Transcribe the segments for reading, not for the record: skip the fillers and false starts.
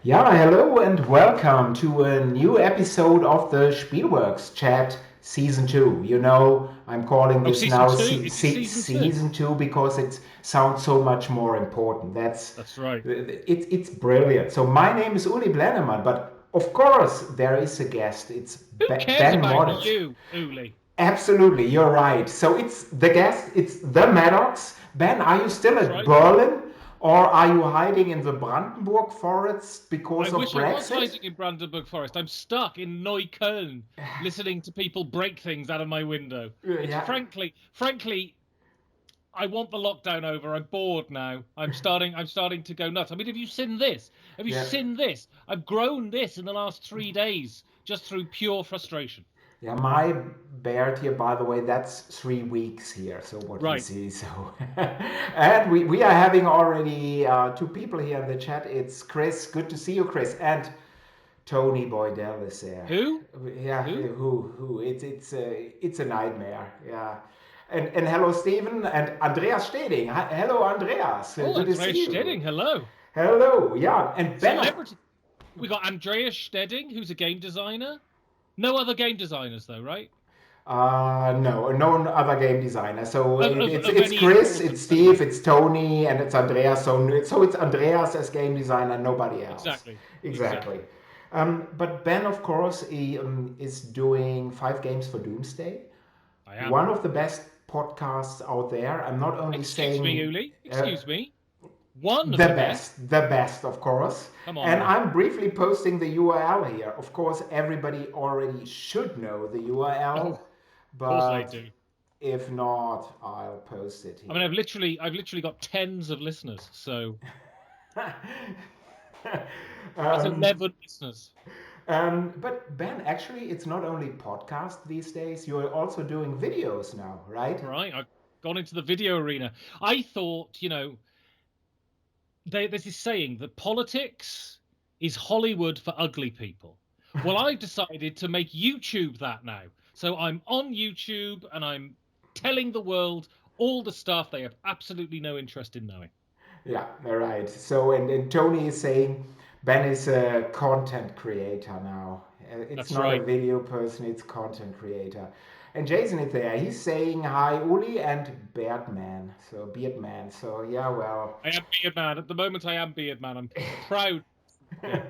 Yeah, hello and welcome to a new episode of the Spielworxx chat season 2. You know, I'm calling Oh, this season now two? Is it season two? season 2 because it sounds so much more important. That's right. It's brilliant. So my name is Uli Blennemann, but of course there is a guest. It's Who cares Ben about Modditz. you, Uli? Absolutely, you're right. So it's the guest, it's the Maddox. Ben, are you still That's at right. Berlin or are you hiding in the Brandenburg forest I because of wish I was Brexit? hiding in Brandenburg Forest. I'm stuck in Neukölln, listening to people break things out of my window. It's Yeah, frankly, I want the lockdown over. I'm bored now. I'm starting to go nuts. I mean, have you seen this? Have you yeah, seen this? I've grown this in the last 3 days just through pure frustration. yeah. My beard here, by the way, that's 3 weeks here. So what you Right. see, so and we are having already two people here in the chat. It's Chris. Good to see you, Chris, and Tony Boydell is there. Who? Yeah, Who? who? It's a nightmare. Yeah. And hello, Stephen and Andreas Steding. Hello, Andreas. Oh, Good to Andreas see you. Stedding. Hello. Hello. Yeah. And Ben, of Celebrity. We got Andreas Stedding, who's a game designer. No other game designers, though, right? no, no other game designer. So Of, of, of it's any Chris, it's importance, Steve, anyway. it's Tony, and it's Andreas. So it's Andreas as game designer, nobody else. Exactly. Exactly. Exactly. But Ben, of course, is doing 5 games for Doomsday. I am. One of the best podcasts out there. I'm not only Excuse me, saying Uli. Excuse me. One of the the best. best, the best, of course. Come on, And Uli. I'm briefly posting the URL here. Of course, everybody already should know the Oh, URL, of course they but do. if not, I'll post it I mean, here. I've literally got tens of listeners. So that's um, 11 listeners. but Ben, actually, it's not only podcast these days. You're also doing videos now, right? Right. I've gone into the video arena. I thought, there's this saying that politics is Hollywood for ugly people. Well, I've decided to make YouTube that now. So I'm on YouTube and I'm telling the world all the stuff they have absolutely no interest in knowing. Yeah, all right. So, and Tony is saying Ben is a content creator now. It's That's not a right. video person, it's content creator. And Jason is there. He's saying hi, Uli and Beardman. So, Beardman. So, yeah, well. I am Beard Man. At the moment, I am Beard Man. I'm proud. Yeah.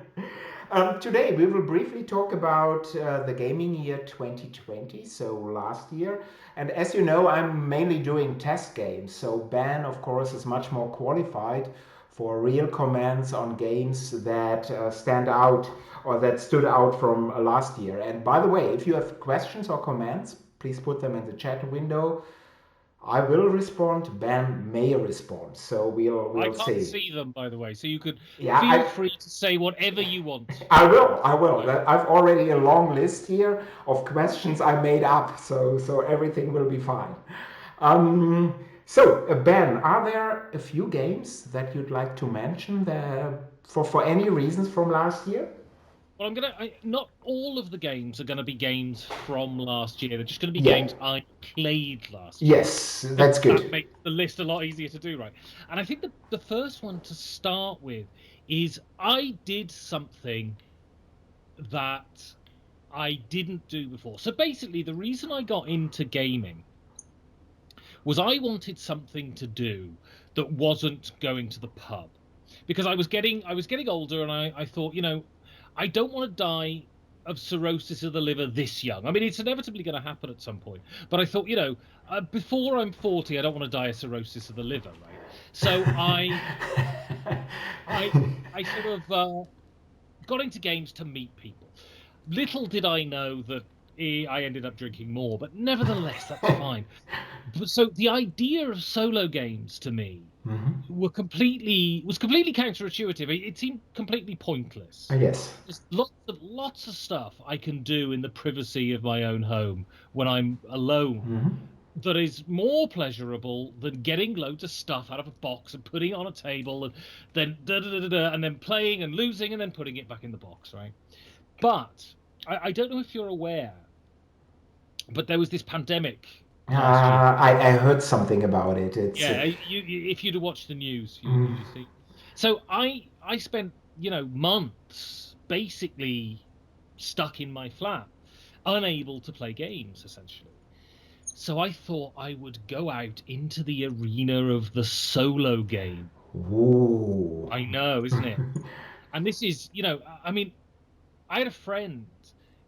Today we will briefly talk about the gaming year 2020, so last year. And as you know, I'm mainly doing test games. So Ben, of course, is much more qualified for real comments on games that stand out or that stood out from last year. And by the way, if you have questions or comments, please put them in the chat window. I will respond. Ben may respond. So I we'll can't see. see them, by the way, so you could Yeah, feel free to say whatever you want. I will. I will. Right. I've already a long list here of questions I made up, so everything will be fine. Um, Ben, are there a few games that you'd like to mention there for any reasons from last year? Well, not all of the games are gonna be games from last year. They're just gonna be Yeah. games I played last year. Yes, Because that's that good. makes the list a lot easier to do, right? And I think the first one to start with is I did something that I didn't do before. So basically, the reason I got into gaming was I wanted something to do that wasn't going to the pub. Because I was getting older and I thought, I don't want to die of cirrhosis of the liver this young. I mean, it's inevitably going to happen at some point. But I thought, before I'm 40, I don't want to die of cirrhosis of the liver, right? So I, I sort of got into games to meet people. Little did I know that I ended up drinking more, but nevertheless, that's fine. But so the idea of solo games to me Mhm. was completely counterintuitive. It seemed completely pointless. Yes. There's lots of stuff I can do in the privacy of my own home when I'm alone Mhm. that is more pleasurable than getting loads of stuff out of a box and putting it on a table and then and then playing and losing and then putting it back in the box, right? But I don't know if you're aware, but there was this pandemic last year. I heard something about it. It's Yeah, if you'd have watched the news, mm, you'd have seen. So I spent months basically stuck in my flat, unable to play games essentially. So I thought I would go out into the arena of the solo game. Ooh. I know, isn't it? And this is, I mean, I had a friend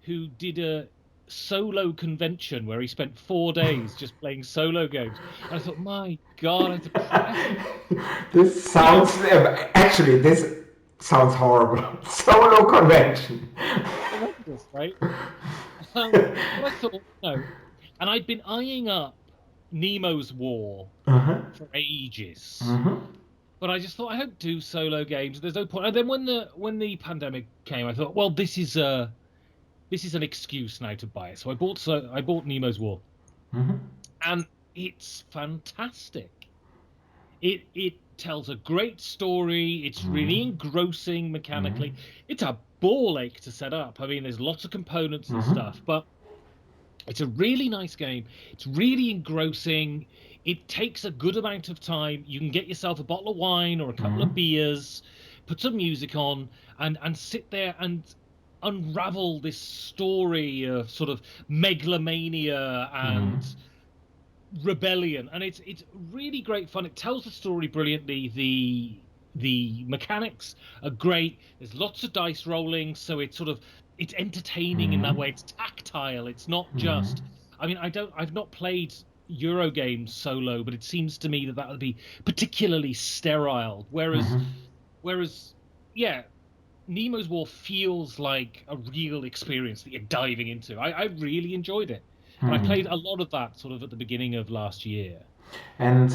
who did a solo convention where he spent 4 days just playing solo games. And I thought, my God, I'm depressed. This You know, sounds actually this sounds horrible. Solo convention. horrendous, right? But I thought, and I'd been eyeing up Nemo's War Uh-huh. for ages. Uh-huh. But I just thought I don't do solo games. There's no point. And then when the pandemic came, I thought, well, this is an excuse now to buy it. So I bought Nemo's War, Uh-huh. and it's fantastic. It tells a great story. It's really engrossing mechanically. It's a ball ache to set up. I mean, there's lots of components and Uh-huh. stuff, but it's a really nice game. It's really engrossing. It takes a good amount of time. You can get yourself a bottle of wine or a couple Uh-huh. of beers, put some music on, and sit there and unravel this story of sort of megalomania Uh-huh. and rebellion. And it's really great fun. It tells the story brilliantly. The mechanics are great. There's lots of dice rolling, so it's entertaining in Uh-huh. that way. It's tactile. It's not just. I mean, I've not played Euro games solo, but it seems to me that would be particularly sterile. Whereas, Uh-huh. whereas, yeah, Nemo's War feels like a real experience that you're diving into. I really enjoyed it, and I Uh-huh. played a lot of that sort of at the beginning of last year. And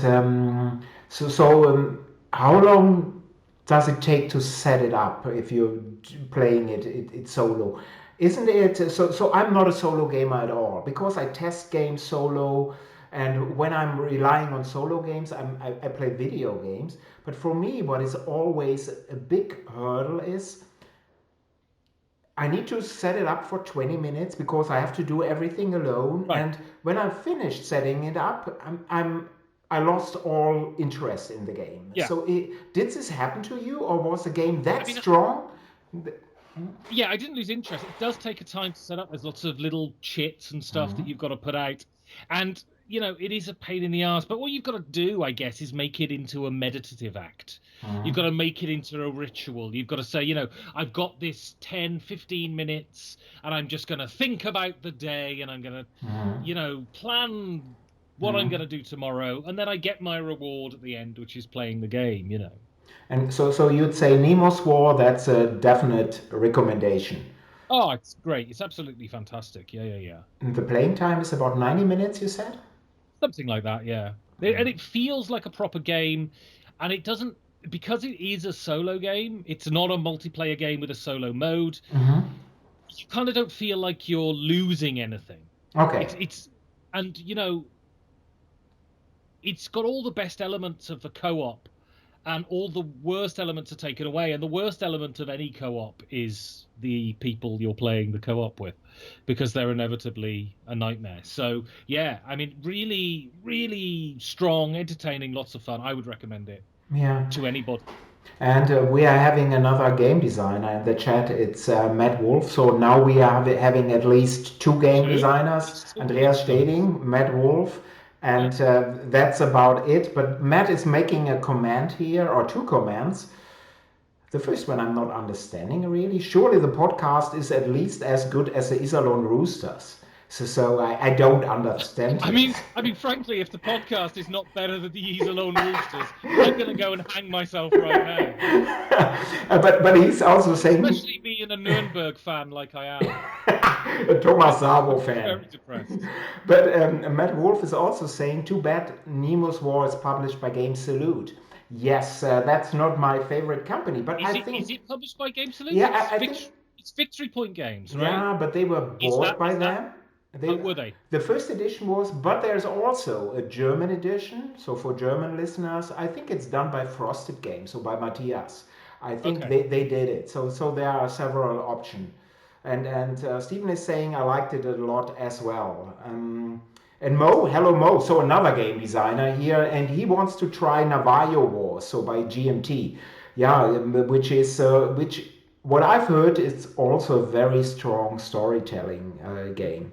how long does it take to set it up if you're playing it solo? Isn't it so? So I'm not a solo gamer at all because I test games solo, and when I'm relying on solo games, I play video games. But for me, what is always a big hurdle is I need to set it up for 20 minutes because I have to do everything alone. Right. And when I've finished setting it up, I lost all interest in the game. Yeah. So did this happen to you, or was the game I that mean, strong? yeah, I didn't lose interest. It does take a time to set up. There's lots of little chits and stuff that you've got to put out. And, it is a pain in the ass. But what you've got to do, I guess, is make it into a meditative act. You've got to make it into a ritual. You've got to say, I've got this 10, 15 minutes and I'm just going to think about the day and I'm going to, plan what I'm going to do tomorrow. And then I get my reward at the end, which is playing the game. And so you'd say Nemo's War, that's a definite recommendation. Oh, it's great. It's absolutely fantastic. Yeah, yeah, yeah. And the playing time is about 90 minutes, you said? Something like that, yeah. And it feels like a proper game, and it doesn't because it is a solo game. It's not a multiplayer game with a solo mode. Mm-hmm. You kind of don't feel like you're losing anything. Okay. It's and it's got all the best elements of the co-op, and all the worst elements are taken away. And the worst element of any co-op is the people you're playing the co-op with, because they're inevitably a nightmare. So yeah, I mean, really, really strong, entertaining, lots of fun. I would recommend it Yeah. to anybody. And we are having another game designer in the chat. It's Matt Wolf. So now we are having at least two game Two? designers, That's so Andreas excellent. Steding, Matt Wolf, Yeah. and that's about it. But Matt is making a comment here, or two comments. The first one I'm not understanding really. Surely the podcast is at least as good as the Iserlohn Roosters. So I don't understand this. I mean, frankly, if the podcast is not better than the Ease Alone Roosters, I'm going to go and hang myself right now. But he's also saying Especially being a Nuremberg fan like I am. a Thomas Sabo I'm fan. very depressed. But Matt Wolf is also saying, too bad Nemo's War is published by Game Salute. Yes, that's not my favorite company, but Is I it think, published by Game Salute? yeah, I think, It's Victory Point Games, right? yeah, but they were Is bought that by is that them. oh, They, were they? the first edition was, but there's also a German edition. So for German listeners, I think it's done by Frosted Games, so by Matthias. I think Okay. they did it. So there are several options. And Stephen is saying I liked it a lot as well. And Mo, hello Mo, so another game designer here, and he wants to try Navajo Wars, so by GMT. Yeah, which what I've heard is also a very strong storytelling game.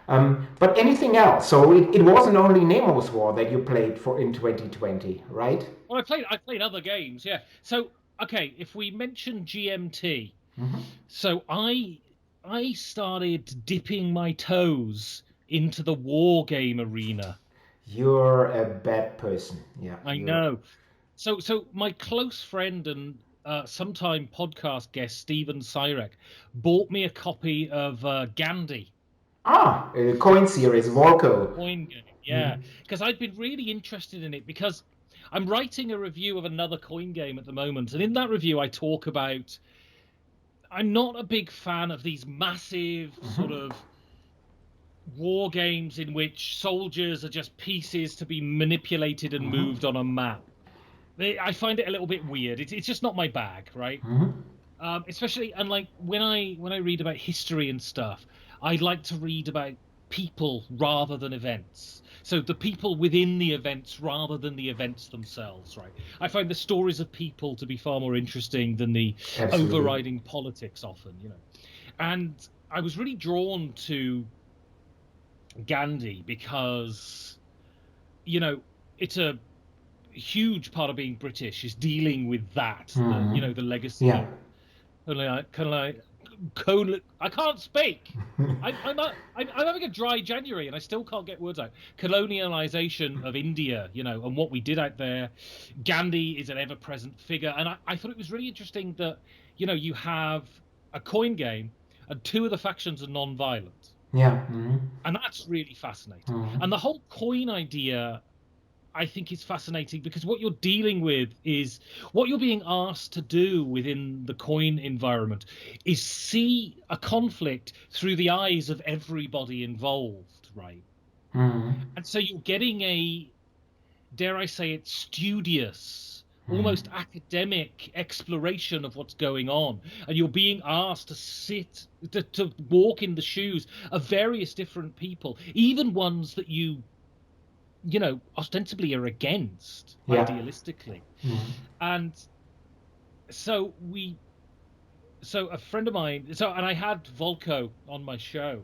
But anything else? So it wasn't only Nemo's War that you played for in 2020, right? Well, I played other games, yeah. So okay, if we mention GMT, Hmm. so I started dipping my toes into the war game arena. You're a bad person. Yeah, I you're. know. So my close friend and sometime podcast guest Steven Sirek bought me a copy of Gandhi, Coin series, Volko. coin game. Yeah, Mhm. because I'd been really interested in it because I'm writing a review of another coin game at the moment, and in that review I talk about I'm not a big fan of these massive sort Mhm. of war games in which soldiers are just pieces to be manipulated and Mhm. moved on a map. I find it a little bit weird. It's just not my bag, right? Mhm. Especially and like when I read about history and stuff, I like to read about people rather than events. So the people within the events rather than the events themselves, right? I find the stories of people to be far more interesting than the Absolutely. overriding politics often, And I was really drawn to Gandhi because, you know, it's a huge part of being British is dealing with that, Mhm. the legacy Yeah. of I can't speak. I'm having a dry January and I still can't get words out. Colonialization of India, and what we did out there. Gandhi is an ever-present figure, and I thought it was really interesting that you have a coin game and two of the factions are non-violent, Yeah. Mhm. and that's really fascinating. And Mhm. the whole coin idea I think is fascinating because what you're dealing with is what you're being asked to do within the coin environment is see a conflict through the eyes of everybody involved, right? Mhm. And so you're getting a, dare I say it, studious, Mhm. almost academic exploration of what's going on. And you're being asked to to walk in the shoes of various different people, even ones that ostensibly are against Yeah. idealistically. Mhm. And so so a friend of mine, and I had Volko on my show,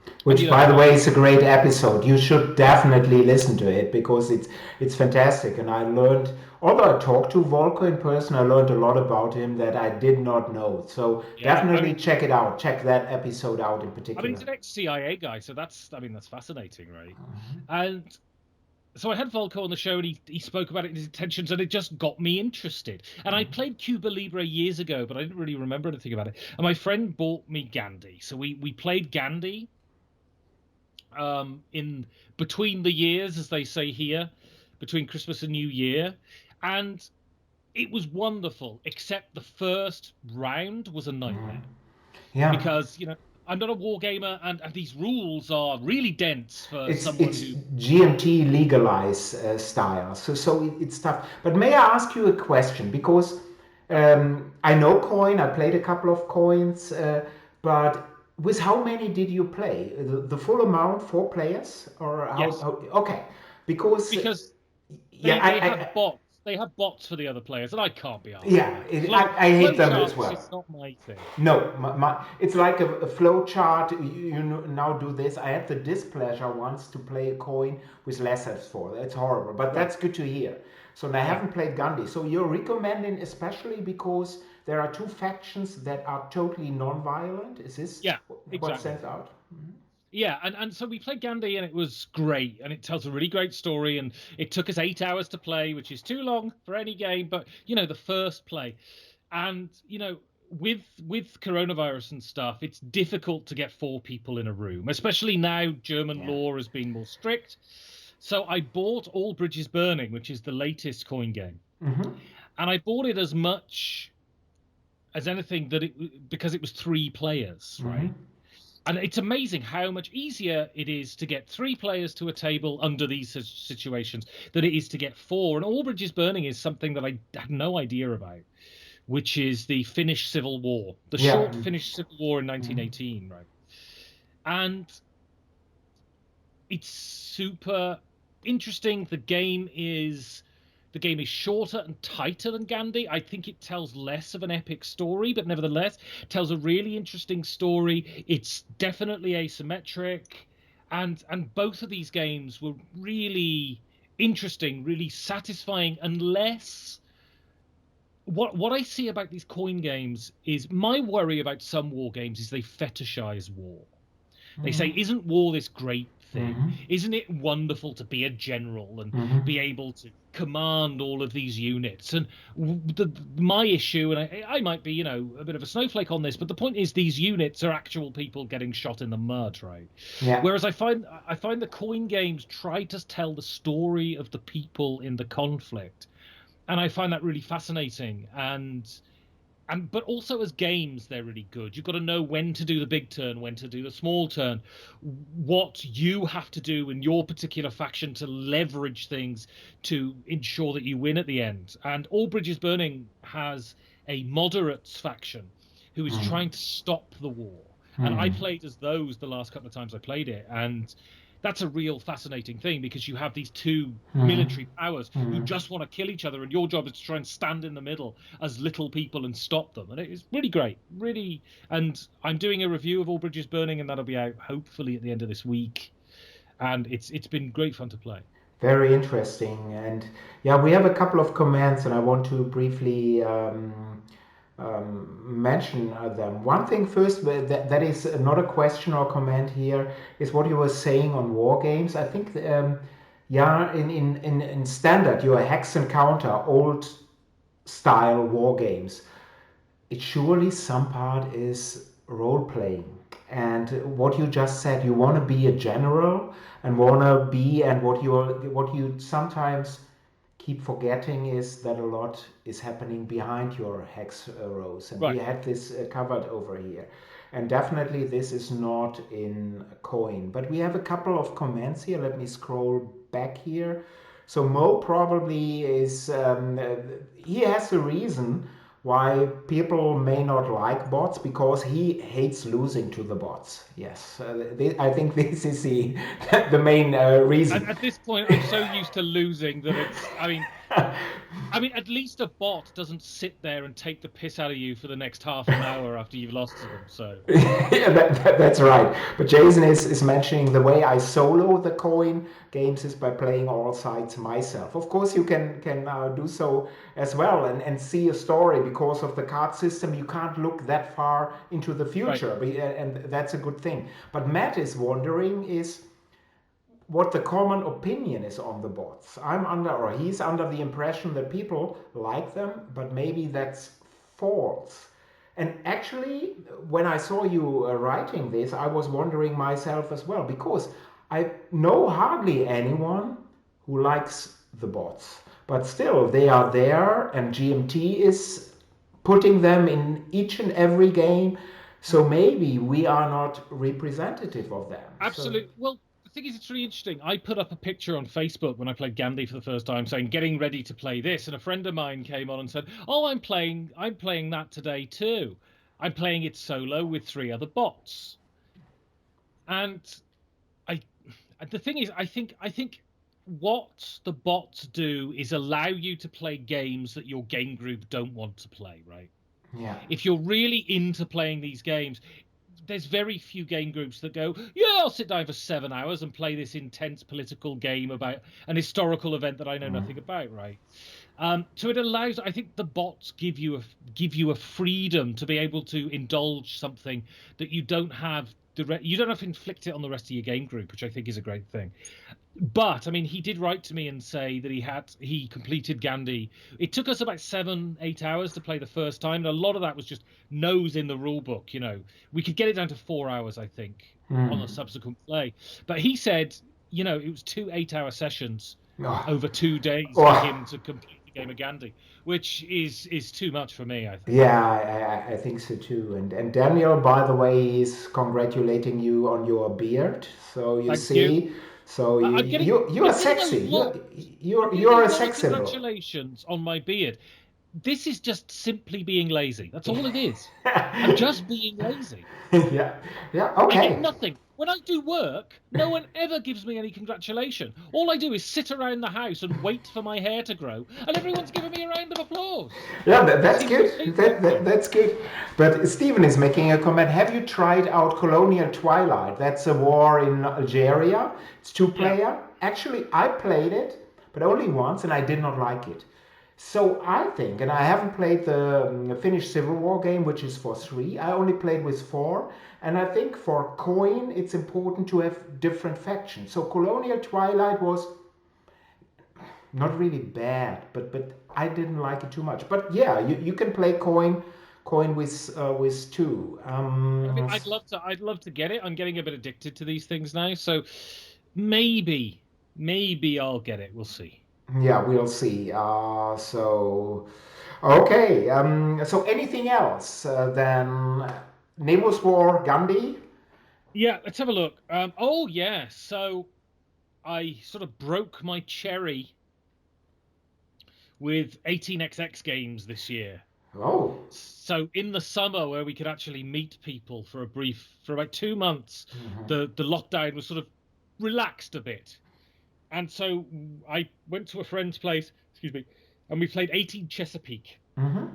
and Which, by the way, is a great episode. You should definitely listen to it because it's fantastic. And I learned, although I talked to Volko in person, I learned a lot about him that I did not know. So yeah, definitely check it out. Check that episode out in he's particular. an ex-CIA guy, so that's fascinating, right? And so I had Volko on the show, and he spoke about it in his intentions, and it just got me interested. And I played Cuba Libre years ago, but I didn't really remember anything about it. And my friend bought me Gandhi, so we played Gandhi in between the years, as they say here, between Christmas and New Year, and it was wonderful. Except the first round was a Mhm. nightmare Yeah. because I'm not a war gamer, and these rules are really dense for someone It's who. GMT legalized style, so it's tough. But may I ask you a question? Because Yeah, I know coin, I played a couple of coins, but with how many did you play? The full amount, four players, or yes, okay, because because yeah, they have bots. They have bots for the other players, and I can't be asked for yeah, that. I hate Flow them as charts well. is not my thing. No, it's like a flow chart. Now do this. I had the displeasure once to play a coin with less as four. That's horrible, but Right. that's good to hear. So I Yeah. haven't played Gandhi. So you're recommending, especially because there are two factions that are totally non-violent. Is this Yeah. what Exactly. stands out? Yeah, and so we played Gandhi and it was great and it tells a really great story and it took us 8 hours to play, which is too long for any game, but the first play. And with coronavirus and stuff, it's difficult to get four people in a room, especially now German Yeah. law has been more strict. So I bought All Bridges Burning, which is the latest coin game. Mm-hmm. And I bought it as much as anything because it was three players, Mm-hmm. right? And it's amazing how much easier it is to get three players to a table under these situations than it is to get four. And All Bridges Burning is something that I had no idea about, which is the Finnish Civil War, the Yeah. short Finnish Civil War in Mm-hmm. 1918, right? And it's super interesting. The game is The game is shorter and tighter than Gandhi. I think it tells less of an epic story, but nevertheless tells a really interesting story. It's definitely asymmetric, and both of these games were really interesting, really satisfying, unless what I see about these coin games is my worry about some war games is they fetishize war. They say, isn't war this great thing? Isn't it wonderful to be a general and be able to command all of these units? And my issue, and I might be, a bit of a snowflake on this, but the point is these units are actual people getting shot in the mud, right? Yeah. Whereas I find the coin games try to tell the story of the people in the conflict. And I find that really fascinating. But also as games, they're really good. You've got to know when to do the big turn, when to do the small turn, what you have to do in your particular faction to leverage things to ensure that you win at the end. And All Bridges Burning has a moderates faction who is trying to stop the war. And I played as those the last couple of times I played it. And that's a real fascinating thing because you have these two military powers who just want to kill each other, and your job is to try and stand in the middle as little people and stop them. And it is really great, really. And I'm doing a review of All Bridges Burning, and that'll be out hopefully at the end of this week. And it's been great fun to play. Very interesting. And yeah, we have a couple of comments, and I want to briefly mention them. One thing first, that is not a question or comment here, is what you were saying on war games. I think, yeah, in standard, your hex and counter, old style war games, it surely some part is role playing. And what you just said, you want to be a general and want to be, and what you sometimes keep forgetting is that a lot is happening behind your hex rows, and Right. we had this covered over here. And definitely this is not in a coin, but we have a couple of comments here. Let me scroll back here. So Mo probably is he has a reason why people may not like bots, because he hates losing to the bots. Yes, I think this is the main reason. At this point, I'm so used to losing that it's. I mean, at least a bot doesn't sit there and take the piss out of you for the next half an hour after you've lost to them. So yeah, that's right. But Jason is mentioning the way I solo the coin games is by playing all sides myself. Of course, you can do so as well and see a story. Because of the card system, you can't look that far into the future, right. And that's a good thing. But Matt is wondering is what the common opinion is on the bots. He's under the impression that people like them, but maybe that's false. And actually, when I saw you writing this, I was wondering myself as well, because I know hardly anyone who likes the bots. But still, they are there, and GMT is putting them in each and every game. So maybe we are not representative of them. Absolutely. So, well, the thing is, it's really interesting. I put up a picture on Facebook when I played Gandhi for the first time, saying getting ready to play this, and a friend of mine came on and said, "Oh, I'm playing that today too. I'm playing it solo with 3 other bots." And the thing is, I think what the bots do is allow you to play games that your game group don't want to play, right? yeah. If you're really into playing these games, there's very few game groups that go, yeah, I'll sit down for 7 hours and play this intense political game about an historical event that I know nothing about, right? So it allows, I think the bots give you a freedom to be able to indulge something that you don't have you don't have to inflict it on the rest of your game group, which I think is a great thing. But I mean, he did write to me and say that he completed Gandhi. It took us about 7-8 hours to play the first time, and a lot of that was just nose in the rule book. We could get it down to 4 hours, I think, on a subsequent play. But he said, it was 2 8-hour sessions over 2 days for him to complete the game of Gandhi, which is too much for me, I think. Yeah, I think so too. And Daniel, by the way, is congratulating you on your beard. So you Thank see, you. so I'm getting you are sexy. You're a sex symbol. Congratulations on my beard. This is just simply being lazy. That's all it is. I'm just being lazy. Yeah, I okay. did nothing. when I do work, no one ever gives me any congratulation. All I do is sit around the house and wait for my hair to grow, and everyone's giving me a round of applause. Yeah, It that's seems good. completely unfair. That's good. But Stephen is making a comment. Have you tried out Colonial Twilight? That's a war in Algeria. It's two Yeah. player. Actually, I played it, but only once, and I did not like it. So I think, and I haven't played the Finnish Civil War game, which is for 3. I only played with 4, and I think for coin, it's important to have different factions. So Colonial Twilight was not really bad, but I didn't like it too much. But yeah, you can play coin with 2. I mean, I'd love to get it. I'm getting a bit addicted to these things now, so maybe, maybe I'll get it. We'll see. Yeah, we'll see. So okay. So anything else than Nemo's War, Gandhi? Yeah, let's have a look. Oh yeah, so I sort of broke my cherry with 18xx games this year. Oh. So in the summer, where we could actually meet people for about 2 months, the lockdown was sort of relaxed a bit, and so I went to a friend's place. Excuse me, and we played 18 Chesapeake, Mm-hmm.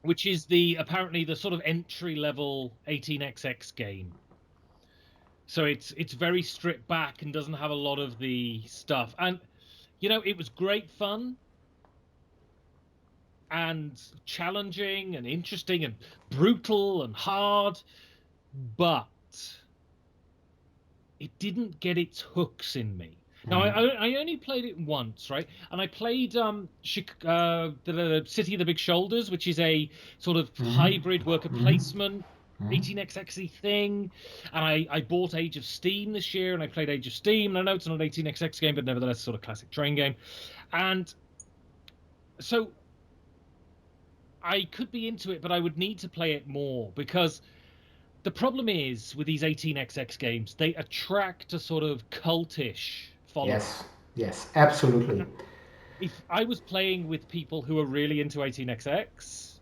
which is apparently the sort of entry level 18xx game. So it's very stripped back and doesn't have a lot of the stuff. And it was great fun and challenging and interesting and brutal and hard, but it didn't get its hooks in me. Now I only played it once, right? And I played the City of the Big Shoulders, which is a sort of hybrid worker placement 18xx thing. And I bought Age of Steam this year, and I played Age of Steam. And I know it's not an 18xx game, but nevertheless, sort of classic train game. And so I could be into it, but I would need to play it more, because the problem is with these 18xx games, they attract a sort of cultish following. Yes. Yes. Absolutely. If I was playing with people who are really into 18xx,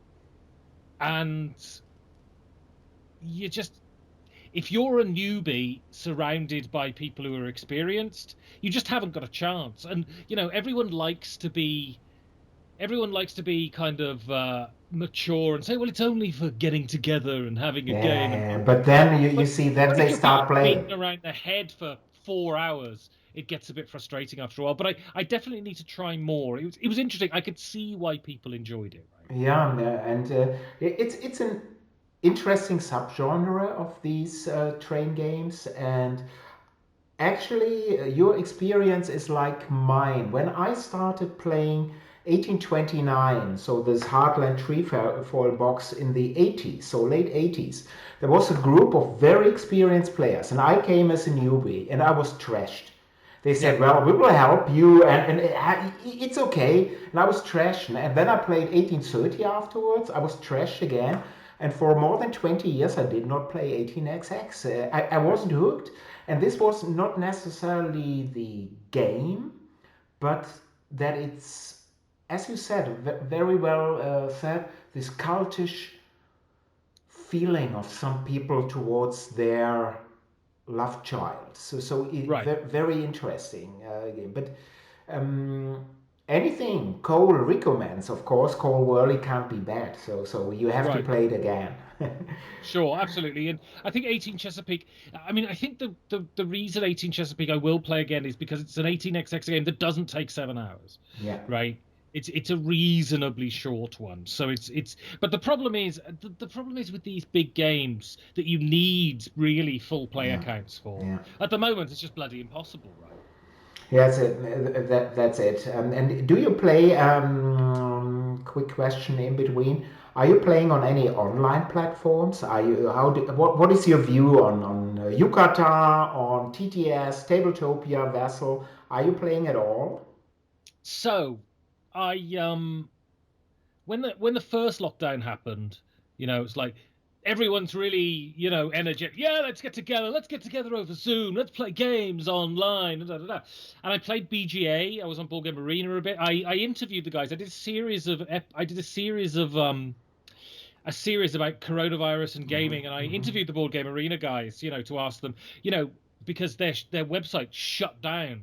and you just if you're a newbie surrounded by people who are experienced, you just haven't got a chance. And everyone likes to be kind of mature and say, well, it's only for getting together and having a game and Yeah. But then you but see that but if they you're being start playing. beaten around the head for 4 hours, it gets a bit frustrating after a while. But I definitely need to try more. It was interesting. I could see why people enjoyed it, right? Yeah, and it's an interesting subgenre of these train games, and actually, your experience is like mine. When I started playing 1829, so this Heartland Trefoil box in the 80s, so late 80s, there was a group of very experienced players, and I came as a newbie, and I was trashed. They Yeah, said, well, we will help you, and it's okay. And I was trashed. And then I played 1830 afterwards. I was trashed again. And for more than 20 years, I did not play 18xx. I wasn't hooked. And this was not necessarily the game, but that it's, as you said, very well said, this cultish feeling of some people towards their love child. right, Very interesting game. But um, anything Cole recommends, of course, Cole Worley can't be bad. So you have to right. play it again. Sure, absolutely. And I think 18 Chesapeake, I mean, I think the reason 18 Chesapeake I will play again is because it's an 18xx game that doesn't take 7 hours, Yeah. right? It's a reasonably short one. So but the problem is with these big games that you need really full player Yeah. counts for. Yeah. At the moment, it's just bloody impossible, right? Yes, that's it. And do you play? Quick question in between. Are you playing on any online platforms? Are you? What is your view on Yucata, on TTS, Tabletopia, Vessel? Are you playing at all? So I when the first lockdown happened, it's like everyone's really, energetic. Yeah, let's get together over Zoom, let's play games online, da, da, da. And I played BGA. I was on Board Game Arena a bit. I interviewed the guys. I did a series of a series about coronavirus and gaming, and I interviewed the Board Game Arena guys, to ask them, because their website shut down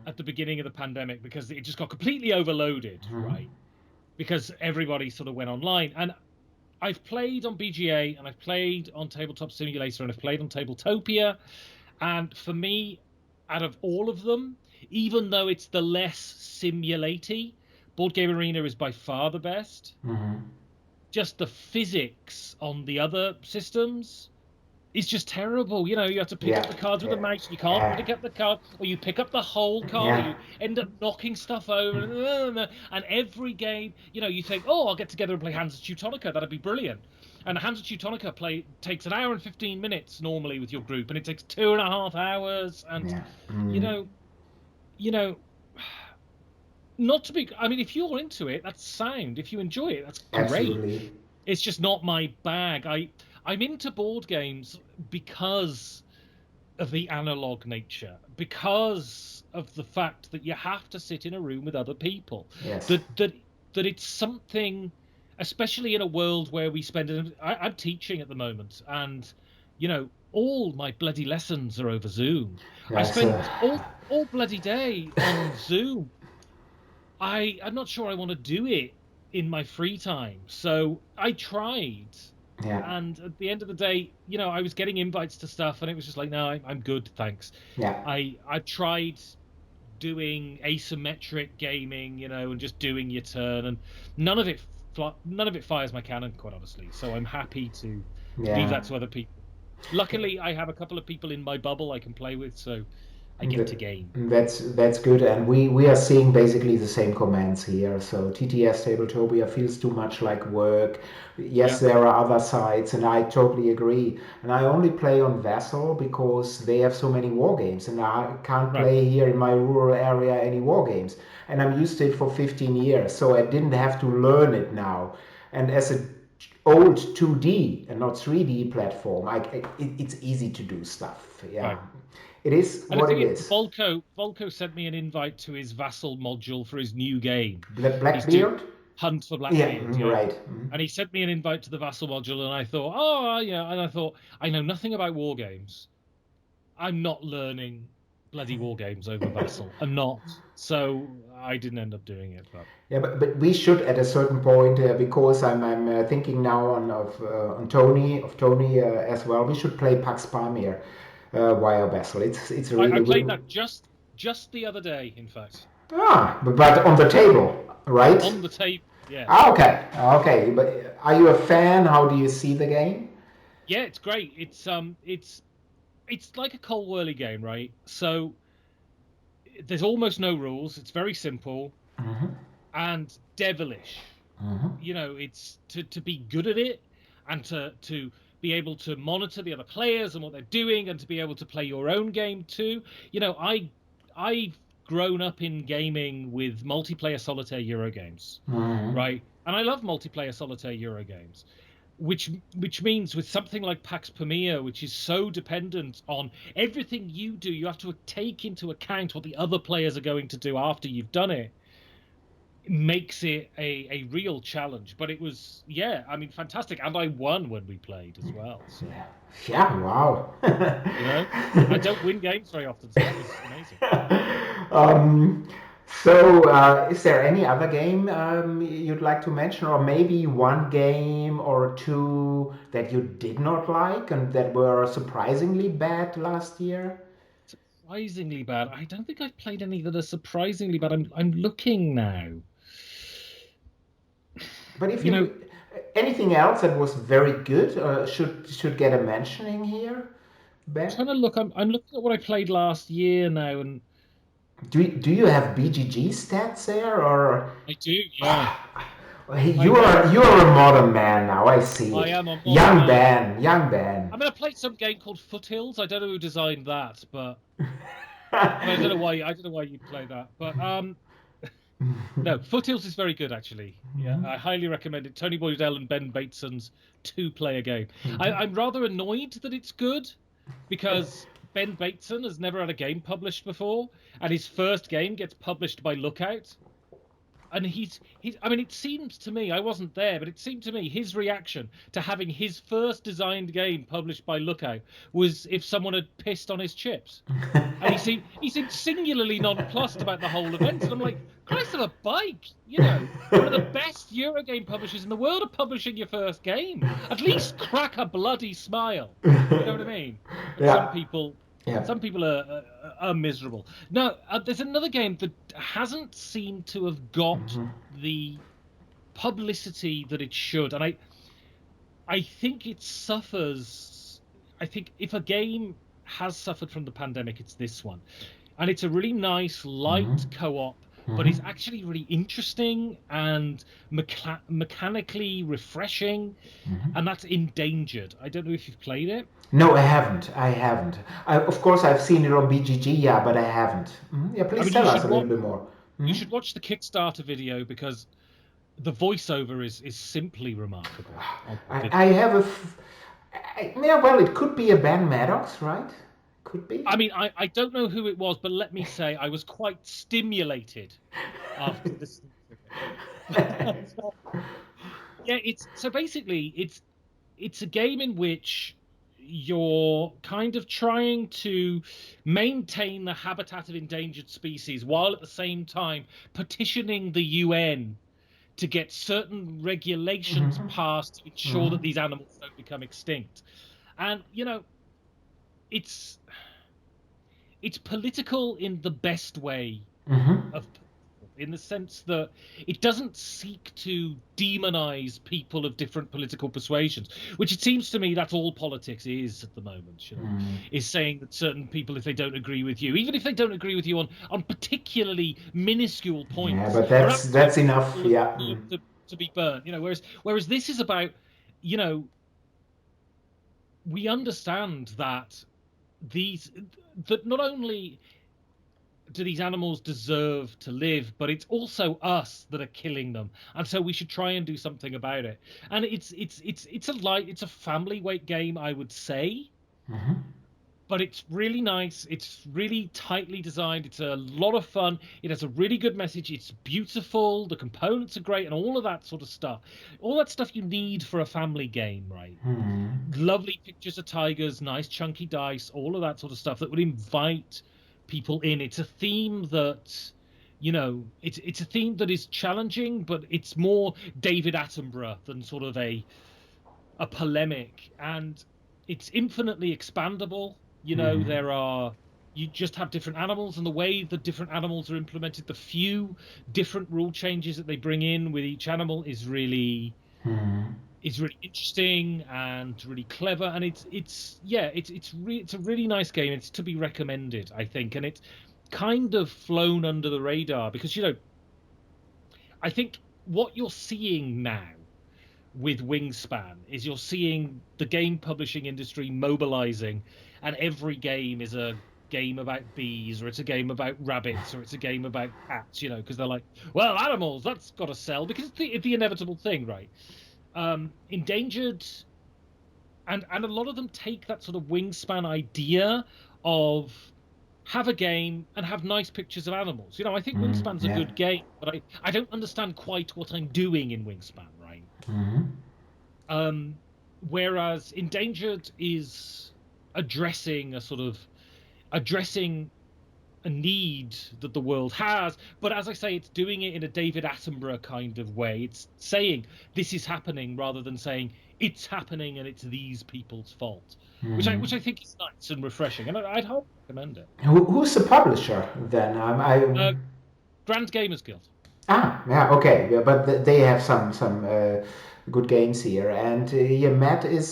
at the beginning of the pandemic because it just got completely overloaded, right? Because everybody sort of went online. And I've played on BGA, and I've played on Tabletop Simulator, and I've played on Tabletopia. And for me, out of all of them, even though it's the less simulaty, Board Game Arena is by far the best. Just the physics on the other systems is just terrible. You have to pick up the cards with a mouse. You can't pick up the card, or you pick up the whole card, or you end up knocking stuff over. And every game, you think, oh, I'll get together and play Hands of Teutonica. That'd be brilliant. And Hands of Teutonica takes an hour and 15 minutes normally with your group, and it takes 2.5 hours. And not to be. I mean, if you're into it, that's sound. If you enjoy it, that's great. Absolutely. It's just not my bag. I'm into board games because of the analog nature, because of the fact that you have to sit in a room with other people. Yes. That it's something, especially in a world where we spend. I'm teaching at the moment, and all my bloody lessons are over Zoom. I spend all bloody day on Zoom. I'm not sure I want to do it in my free time, so I tried. Yeah. And at the end of the day, I was getting invites to stuff, and it was just like, no, I'm good, thanks. Yeah. I tried doing asymmetric gaming, and just doing your turn, and none of it fires my cannon, quite honestly. So I'm happy to leave that to other people. Luckily, I have a couple of people in my bubble I can play with, so I get to game. That's good, and we are seeing basically the same comments here. So TTS Tabletopia feels too much like work. Yes, there are other sites, and I totally agree. And I only play on Vassal because they have so many war games, and I can't play here in my rural area any war games. And I'm used to it for 15 years, so I didn't have to learn it now. And as a old 2D and not 3D platform, it's easy to do stuff. Yeah. Right. It is what it is. Volko sent me an invite to his Vassal module for his new game. Blackbeard? Hunt for Blackbeard. Yeah, right. And he sent me an invite to the Vassal module, and I thought, oh, yeah. And I thought, I know nothing about war games. I'm not learning bloody war games over Vassal. I'm not. So I didn't end up doing it. But yeah, but we should at a certain point, because I'm thinking now on Tony as well. We should play Pax Pamir via Vassal. It's really I played good. that just the other day, in fact. But on the table, right? On the table, yeah. Okay. But are you a fan? How do you see the game? Yeah, it's great. It's like a Cold Whirly game, right? So there's almost no rules. It's very simple and devilish. It's to be good at it, and to be able to monitor the other players and what they're doing, and to be able to play your own game too. I've grown up in gaming with multiplayer solitaire Euro games, right? And I love multiplayer solitaire Euro games, which means with something like Pax Pamir, which is so dependent on everything you do, you have to take into account what the other players are going to do after you've done it. Makes it a real challenge. But it was, fantastic. And I won when we played as well. So. Yeah, wow. I don't win games very often, so that was amazing. Is there any other game you'd like to mention, or maybe one game or two that you did not like and that were surprisingly bad last year? Surprisingly bad? I don't think I've played any that are surprisingly bad. I'm looking now. But if anything else that was very good should get a mentioning here, Ben? I'm trying to look. I'm looking at what I played last year now, and do you have BGG stats there, or I do? Yeah. You are a modern man now. I see. I am a young man. I mean, I played some game called Foothills. I don't know who designed that, but I don't know why you play that. But no, Foothills is very good actually. Yeah, I highly recommend it. Tony Boydell and Ben Bateson's 2-player game. I'm rather annoyed that it's good because Ben Bateson has never had a game published before, and his first game gets published by Lookout. and he's. I mean, it seems to me, I wasn't there, but it seemed to me his reaction to having his first designed game published by Lookout was if someone had pissed on his chips. And he seemed singularly nonplussed about the whole event. And I'm like, Christ of a bike, one of the best Eurogame publishers in the world are publishing your first game. At least crack a bloody smile. You know what I mean? But Yeah. Yeah. some people are miserable. Now, there's another game that hasn't seemed to have got Hmm. the publicity that it should, and I think it suffers. I think if a game has suffered from the pandemic, it's this one. And it's a really nice, Hmm. light co-op, but Hmm. it's actually really interesting and mechanically refreshing, Hmm. and that's Endangered. I don't know if you've played it. No, I haven't. I haven't. Of course, I've seen it on BGG, yeah, but I haven't. Mhm. Yeah, I please mean, tell us a little bit more. you Mhm. should watch the Kickstarter video because the voiceover is simply remarkable on the I video. have yeah, well, it could be a Ben Maddox, right? Could be. I mean, I don't know who it was, but let me say I was quite stimulated after listening to it. So, yeah, it's so basically it's a game in which you're kind of trying to maintain the habitat of endangered species while at the same time petitioning the UN to get certain regulations Hmm. passed to ensure that Hmm. these animals don't become extinct. And it's it's political in the best way Hmm. of political, in the sense that it doesn't seek to demonize people of different political persuasions, which it seems to me that's all politics is at the moment, is saying that certain people, if they don't agree with you, even if they don't agree with you on particularly minuscule Yeah, points, but are that's absolutely enough. Yeah. deserve to be burnt. Whereas this is about, you know, we understand that these that not only do these animals deserve to live, but it's also us that are killing them, and so we should try and do something about it. And it's a family weight game, I would say, Hmm. but it's really nice. It's really tightly designed. It's a lot of fun. It has a really good message. It's beautiful. The components are great, and all of that sort of stuff. All that stuff you need for a family game, right? Hmm. Lovely pictures of tigers, nice chunky dice, all of that sort of stuff that would invite people in. It's a theme that, it's a theme that is challenging, but it's more David Attenborough than sort of a polemic, and it's infinitely expandable. Hmm. There are you just have different animals, and the way the different animals are implemented, the few different rule changes that they bring in with each animal Hmm. is really interesting and really clever, and it's a really nice game. It's to be recommended, I think, and it's kind of flown under the radar because I think what you're seeing now with Wingspan is you're seeing the game publishing industry mobilizing, and every game is a game about bees, or it's a game about rabbits, or it's a game about cats, because they're like, well, animals, that's got to sell because it's the inevitable thing, right? Endangered, and a lot of them take that sort of Wingspan idea of have a game and have nice pictures of animals. I think Hmm. Wingspan's a Yeah. good game, but I don't understand quite what I'm doing in Wingspan, right? Hmm. Um, Whereas Endangered is addressing addressing a need that the world has, but as I say, it's doing it in a David Attenborough kind of way. It's saying this is happening rather than saying it's happening and it's these people's fault, which I Hmm. think is nice and refreshing, and I'd wholly recommend it. Who's the publisher then? Uh, Grand Gamers Guild. Yeah, okay, yeah, but they have some good games here, and yeah, Matt is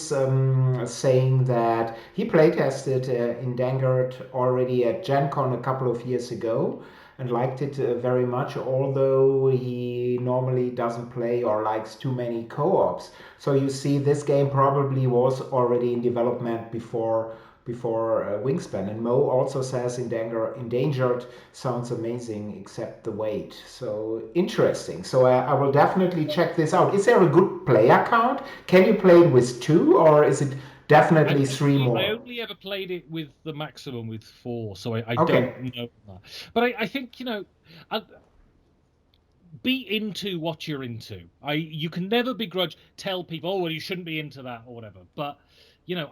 saying that he playtested Endangered already at Gen Con a couple of years ago and liked it very much, although he normally doesn't play or likes too many co-ops. So you see, this game probably was already in development before Wingspan. And Mo also says Endangered sounds amazing, except the wait. So interesting. So I will definitely check this out. Is there a good player count? Can you play it with two, or is it definitely three I more? only ever played it with the maximum with four, so I don't Okay. know that. But I think, I, be into what you're into. You can never tell people, oh well, you shouldn't be into that or whatever. But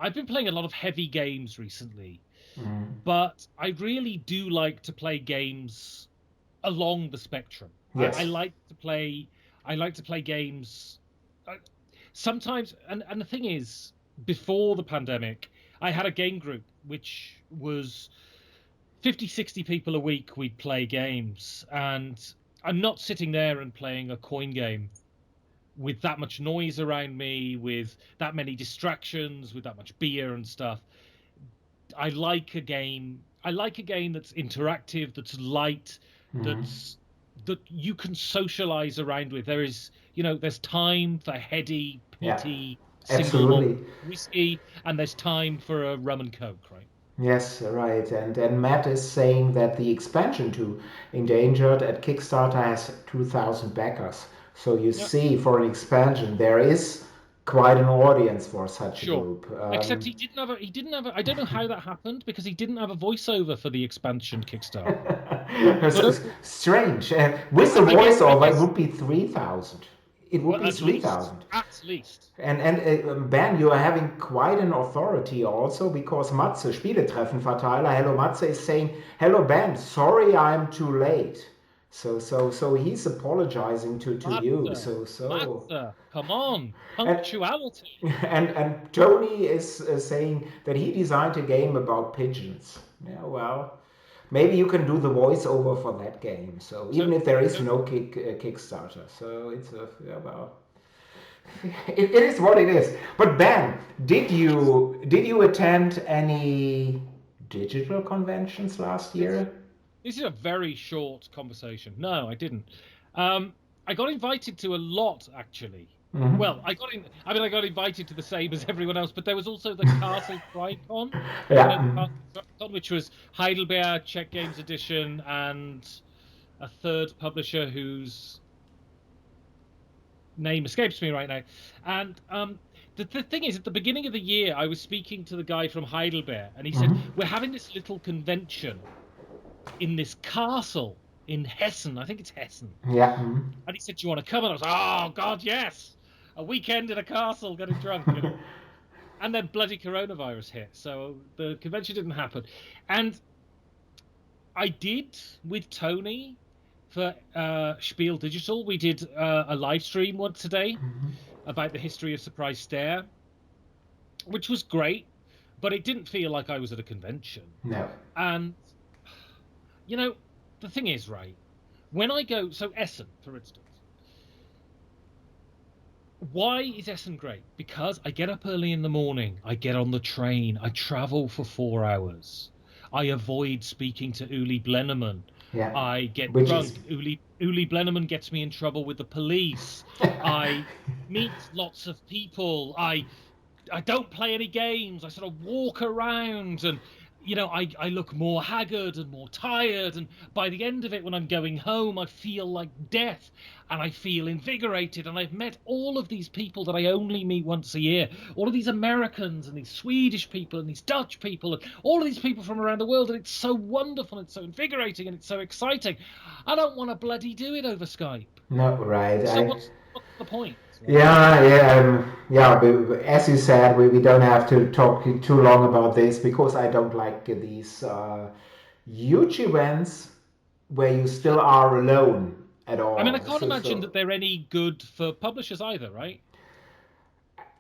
I've been playing a lot of heavy games recently, Mm. but I really do like to play games along the spectrum. I Yes. like to play. I like to play games. Sometimes, and the thing is, before the pandemic, I had a game group which was 50, 60 people a week. We'd play games, and I'm not sitting there and playing a coin game with that much noise around me, with that many distractions, with that much beer and stuff. I like a game. I like a game that's interactive, that's light, Mm. that's that you can socialize around with. There's time for heady, Yeah, peaty, single malt absolutely. whiskey, and there's time for a rum and coke, right? Yes, right. And Matt is saying that the expansion to Endangered at Kickstarter has 2,000 backers. So you Yeah, see, for an expansion, there is quite an audience for such a sure. group. Except I don't know how that happened because he didn't have a voiceover for the expansion Kickstarter. So I So don't. strange. With the I voiceover, it guess. would be 3,000. It would Well, be at least, 3,000. at least. And Ben, you are having quite an authority also because Matze, Spieletreffenverteiler, hello Matze is saying, hello Ben, sorry I'm too late. So he's apologizing to you. Matzah, So Matzah, come on, and punctuality. and Tony is saying that he designed a game about pigeons. Yeah, well, maybe you can do the voiceover for that game. So So, even if there is so no Kickstarter, so it's a yeah, well, it is what it is. But Ben, yes, did you attend any digital conventions last this year? this is a very short conversation. No, I didn't. Um, I got invited to a lot actually. Well, Hmm. I got invited to the same as everyone else, but there was also the Castle Tricon. Yeah. The Mhm. Castle Tricon, which was Heidelberg Czech Games Edition and a third publisher whose name escapes me right now. And the thing is, at the beginning of the year, I was speaking to the guy from Heidelberg, and he said, Mhm. we're having this little convention in this castle in Hessen. I think it's Hessen. Yeah. Mhm. And he said, do you want to come? And I was like, oh, God, yes. A weekend in a castle getting drunk. And then bloody coronavirus hit. So the convention didn't happen. And I did with Tony for Spiel Digital. We did a live stream once a day about the history of Surprise Stare, which was great, but it didn't feel like I was at a convention. No. And, you know, the thing is, right, when I go, so Essen, for instance, why is Essen great? Because I get up early in the morning, I get on the train, I travel for 4 hours, I avoid speaking to Uli Blennerman, Yeah. I get Which is drunk. Uli Blennerman gets me in trouble with the police. I meet lots of people. I don't play any games. I sort of walk around and I look more haggard and more tired. And by the end of it, when I'm going home, I feel like death and I feel invigorated. And I've met all of these people that I only meet once a year. All of these Americans and these Swedish people and these Dutch people and all of these people from around the world. And it's so wonderful. And it's so invigorating and it's so exciting. I don't want to bloody do it over Skype. no right. So I what's the point, right? yeah. But as you said, we don't have to talk too long about this because I don't like these huge events where you still are alone at I mean, I all. can't imagine that they're any good for publishers either, right?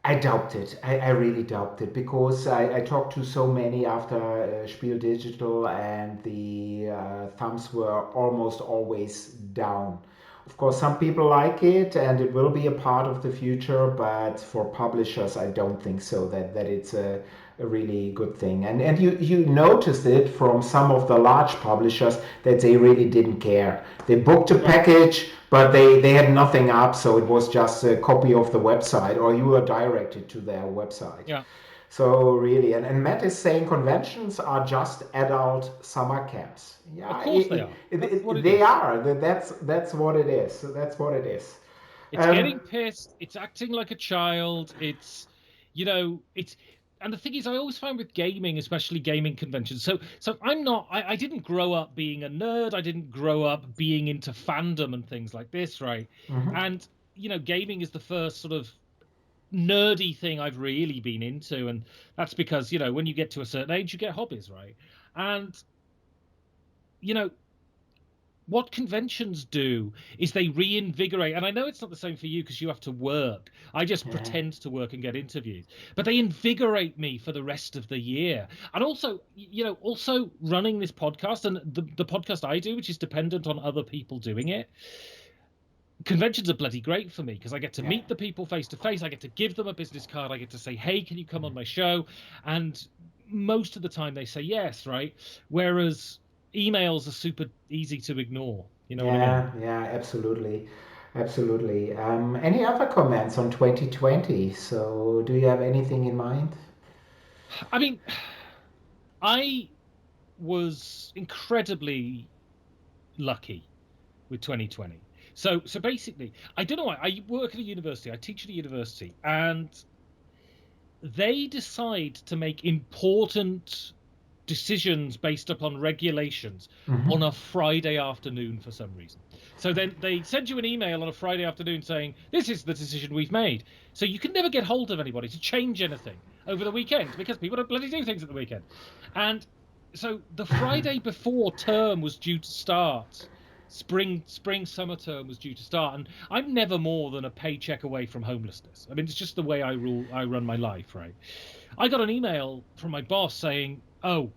I doubt it. I really doubt it because I talked to so many after Spiel Digital and the thumbs were almost always down. Of course, some people like it and it will be a part of the future, but for publishers, I don't think so that it's a really good thing. And you noticed it from some of the large publishers that they really didn't care. They booked a Right. package, but they had nothing up, so it was just a copy of the website, or you were directed to their website. Yeah. So really, and Matt is saying conventions are just adult summer camps. Of Yeah, course they are. That's what it they is. are. That's what it is. That's what it is. It's Um, getting pissed. It's acting like a child. It's and the thing is, I always find with gaming, especially gaming conventions. So I'm not. I didn't grow up being a nerd. I didn't grow up being into fandom and things like this, right? Hmm. And gaming is the first sort of nerdy thing I've really been into, and that's because when you get to a certain age, you get hobbies, right? And you know what conventions do is they reinvigorate, and I know it's not the same for you because you have to work. I just Yeah. pretend to work and get interviews, but they invigorate me for the rest of the year. And also, also running this podcast and the podcast I do, which is dependent on other people doing it. Conventions are bloody great for me because I get to Yeah. meet the people face to face. I get to give them a business card. I get to say, "Hey, can you come on my show?" And most of the time they say yes, right? Whereas emails are super easy to ignore. You know what I mean? Yeah, yeah, absolutely. Absolutely. Any other comments on 2020? So, do you have anything in mind? I mean, I was incredibly lucky with 2020. So basically, I don't know why. I work at a university. I teach at a university, and they decide to make important decisions based upon regulations Hmm. on a Friday afternoon for some reason. So then they send you an email on a Friday afternoon saying, "This is the decision we've made." So you can never get hold of anybody to change anything over the weekend because people don't bloody do things at the weekend. And so the Friday before term was due to start. Spring summer term was due to start, and I'm never more than a paycheck away from homelessness. I mean, it's just the way I run my life, right? I got an email from my boss saying, "Oh,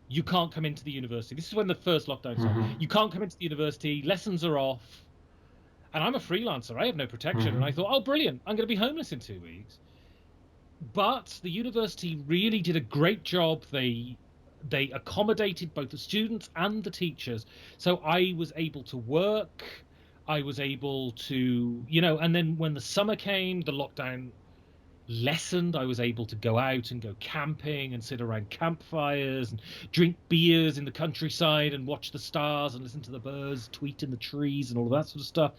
you can't come into the university." This is when the first lockdown started. Hmm. "You can't come into the university. Lessons are off." And I'm a freelancer. I have no protection. And Hmm. I thought, oh, brilliant. I'm going to be homeless in 2 weeks. But the university really did a great job. They accommodated both the students and the teachers. So I was able to work. I was able to, and then when the summer came, the lockdown lessened. I was able to go out and go camping and sit around campfires and drink beers in the countryside and watch the stars and listen to the birds tweet in the trees and all of that sort of stuff.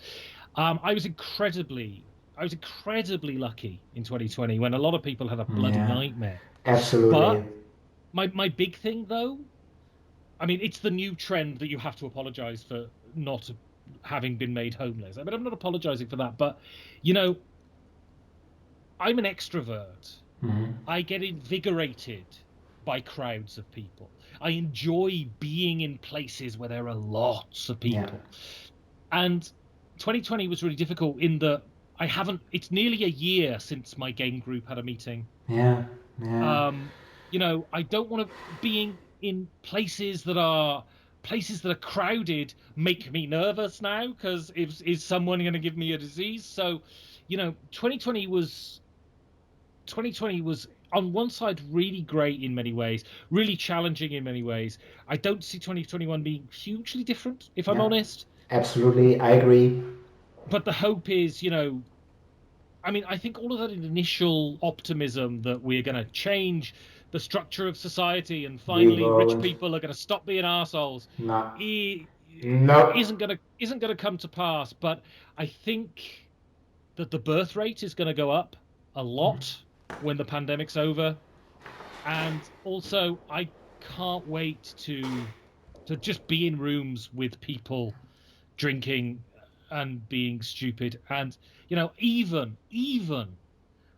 I was incredibly lucky in 2020 when a lot of people had a bloody Yeah, nightmare. But absolutely. my big thing though, I mean, it's the new trend that you have to apologize for not having been made homeless. I mean, I'm not apologizing for that, but you know, I'm an extrovert. Hmm. I get invigorated by crowds of people. I enjoy being in places where there are lots of Yeah, people. And 2020 was really difficult in that it's nearly a year since my game group had a meeting. yeah, yeah. Um, I don't want to being in places that are crowded make me nervous now because is someone going to give me a disease? So, 2020 was on one side really great in many ways, really challenging in many ways. I don't see 2021 being hugely different, if I'm Yeah, honest. absolutely. I agree. But the hope is, I mean, I think all of that initial optimism that we're going to change the structure of society and We finally rich won't. people are going to stop being assholes No. i- No. isn't going to come to pass. But I think that the birth rate is going to go up a lot when the pandemic's over. And also, I can't wait to just be in rooms with people drinking and being stupid. And even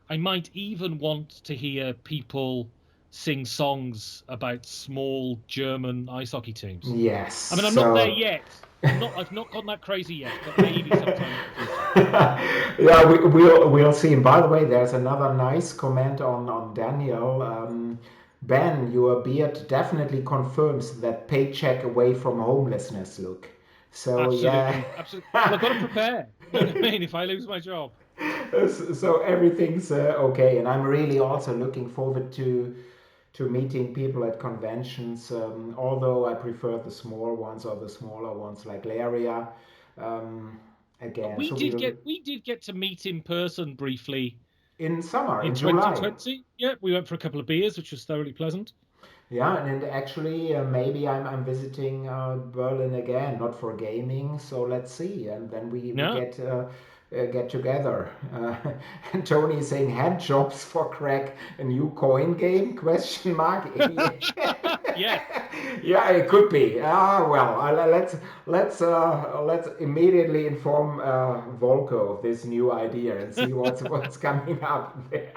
I might even want to hear people sing songs about small German ice hockey teams. Yes. I mean, I'm not there So. yet. I've not gone that crazy yet, but maybe sometime in the future. Yeah, we'll see. And by the way, there's another nice comment on Daniel. Ben, your beard definitely confirms that paycheck away from homelessness look. So yeah. Absolutely, absolutely. Well, I've got to prepare. You know what I mean? If I lose my job. So everything's okay, and I'm really also looking forward to meeting people at conventions. Although I prefer the small ones or the smaller ones like Laria. Um, But Again, we so did we'll get we did get to meet in person briefly in summer in in July. 2020. Yeah, we went for a couple of beers, which was thoroughly pleasant. Yeah, and actually, maybe I'm visiting Berlin again, not for gaming. So let's see, and then we Yeah. get get together. And Tony is saying hand jobs for crack, a new coin game? Question mark. Yes. Yeah, it could be. Ah, well, let's immediately inform Volko of this new idea and see what's coming up there.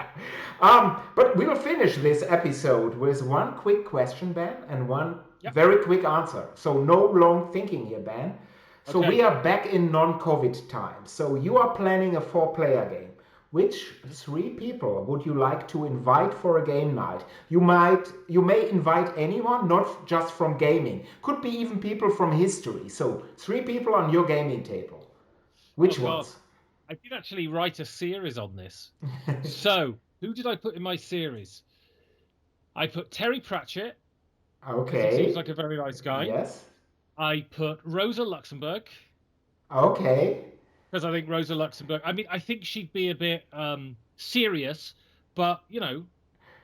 But we'll finish this episode with one quick question, Ben, and one Yep. very quick answer. So no long thinking here, Ben. So we Okay. are back in non-COVID times. So you are planning a four-player game. Which three people would you like to invite for a game night? You may invite anyone, not just from gaming. Could be even people from history. So three people on your gaming table. Oh Which God, ones? I did actually write a series on this. So, who did I put in my series? I put Terry Pratchett because he seems Okay. like a very nice guy. Yes. I put Rosa Luxemburg Okay. because I think Rosa Luxemburg. I mean, I think she'd be a bit serious, but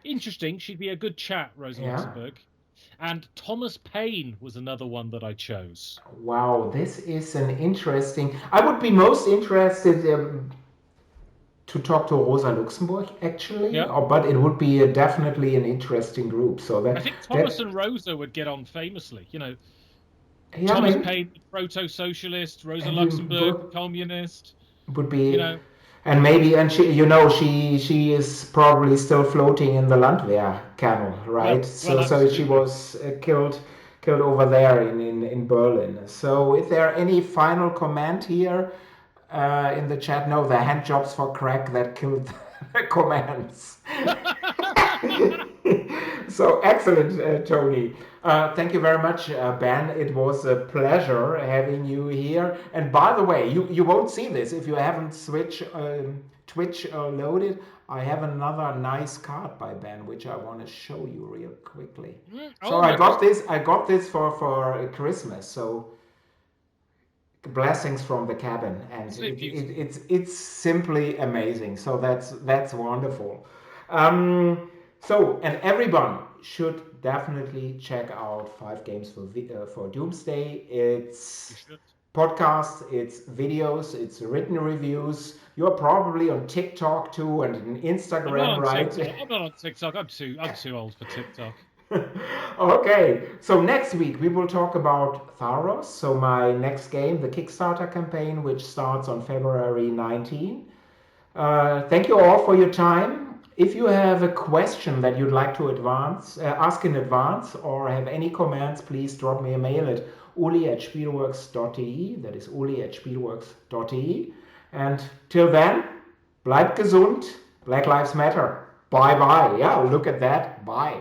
interesting. She'd be a good chat, Rosa Yeah. Luxemburg. And Thomas Paine was another one that I chose. Wow, this is an interesting. I would be most interested to talk to Rosa Luxemburg actually, Yeah. but it would be definitely an interesting group. So I think Thomas that and Rosa would get on famously. yeah, Thomas maybe Paine, the proto-socialist, Rosa and you Luxemburg, the communist. would You be know, and maybe and she is probably still floating in the Landwehr canal, right? well, So she absolutely. was killed over there in Berlin. So is there any final comment here in the chat? No, the hand jobs for crack that killed the comments. So excellent, Tony. Thank you very much, Ben. It was a pleasure having you here. And by the way, you won't see this if you haven't Twitch loaded. I have another nice card by Ben, which I want to show you real quickly. So Oh, magnificent. I got this for Christmas. So blessings from the cabin, and Isn't it beautiful? it's simply amazing. So that's wonderful. So and everyone should definitely check out Five Games for Doomsday. You It's should. podcasts, it's videos, it's written reviews. You're probably on TikTok too and in I'm not Instagram, on right? TikTok. I'm not on TikTok. I'm too old for TikTok. Okay, so next week we will talk about Tharos. So my next game, the Kickstarter campaign, which starts on February 19. Thank you all for your time. If you have a question that you'd like to ask in advance, or have any comments, please drop me a mail at uli@spielworxx.de. That is uli@spielworxx.de. And till then, bleibt gesund. Black Lives Matter. Bye bye. Yeah, look at that. Bye.